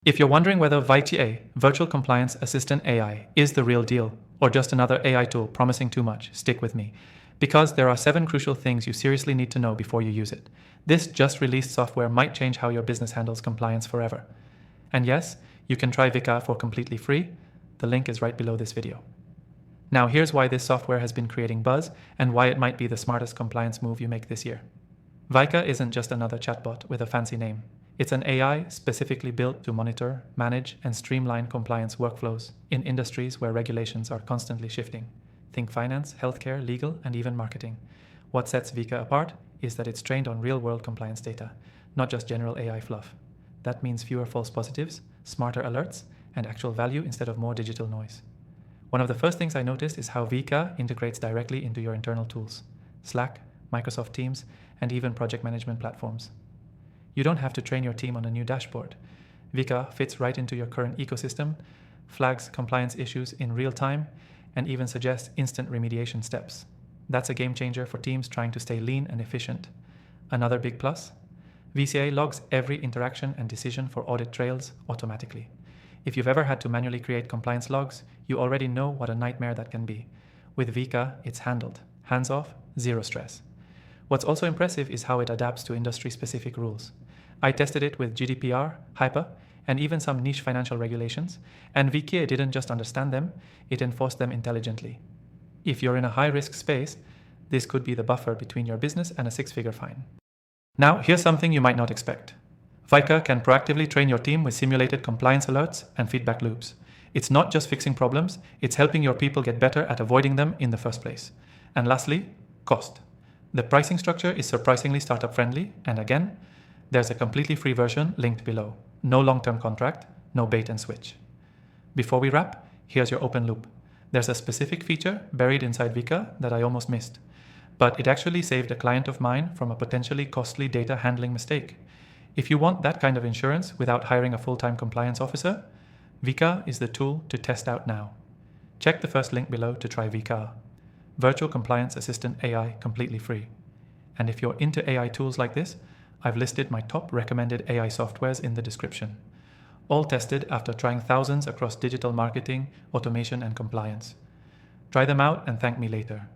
If you're wondering whether ViCA, Virtual Compliance Assistant AI, is the real deal, or just another AI tool promising too much, stick with me. Because there are 7 crucial things you seriously need to know before you use it. This just released software might change how your business handles compliance forever. And yes, you can try ViCA for completely free. The link is right below this video. Now here's why this software has been creating buzz and why it might be the smartest compliance move you make this year. ViCA isn't just another chatbot with a fancy name. It's an AI specifically built to monitor, manage, and streamline compliance workflows in industries where regulations are constantly shifting. Think finance, healthcare, legal, and even marketing. What sets ViCA apart is that it's trained on real-world compliance data, not just general AI fluff. That means fewer false positives, smarter alerts, and actual value instead of more digital noise. One of the first things I noticed is how ViCA integrates directly into your internal tools: Slack, Microsoft Teams, and even project management platforms. You don't have to train your team on a new dashboard. ViCA fits right into your current ecosystem, flags compliance issues in real time, and even suggests instant remediation steps. That's a game changer for teams trying to stay lean and efficient. Another big plus? VCA logs every interaction and decision for audit trails automatically. If you've ever had to manually create compliance logs, you already know what a nightmare that can be. With ViCA, it's handled. Hands off, zero stress. What's also impressive is how it adapts to industry-specific rules. I tested it with GDPR, HIPAA, and even some niche financial regulations, and ViCA didn't just understand them, it enforced them intelligently. If you're in a high-risk space, this could be the buffer between your business and a 6-figure fine. Now, here's something you might not expect. ViCA can proactively train your team with simulated compliance alerts and feedback loops. It's not just fixing problems, it's helping your people get better at avoiding them in the first place. And lastly, cost. The pricing structure is surprisingly startup-friendly, and again, there's a completely free version linked below. No long-term contract, no bait and switch. Before we wrap, here's your open loop. There's a specific feature buried inside ViCA that I almost missed, but it actually saved a client of mine from a potentially costly data handling mistake. If you want that kind of insurance without hiring a full-time compliance officer, ViCA is the tool to test out now. Check the first link below to try ViCA. Virtual Compliance Assistant AI completely free. And if you're into AI tools like this, I've listed my top recommended AI softwares in the description. All tested after trying thousands across digital marketing, automation, and compliance. Try them out and thank me later.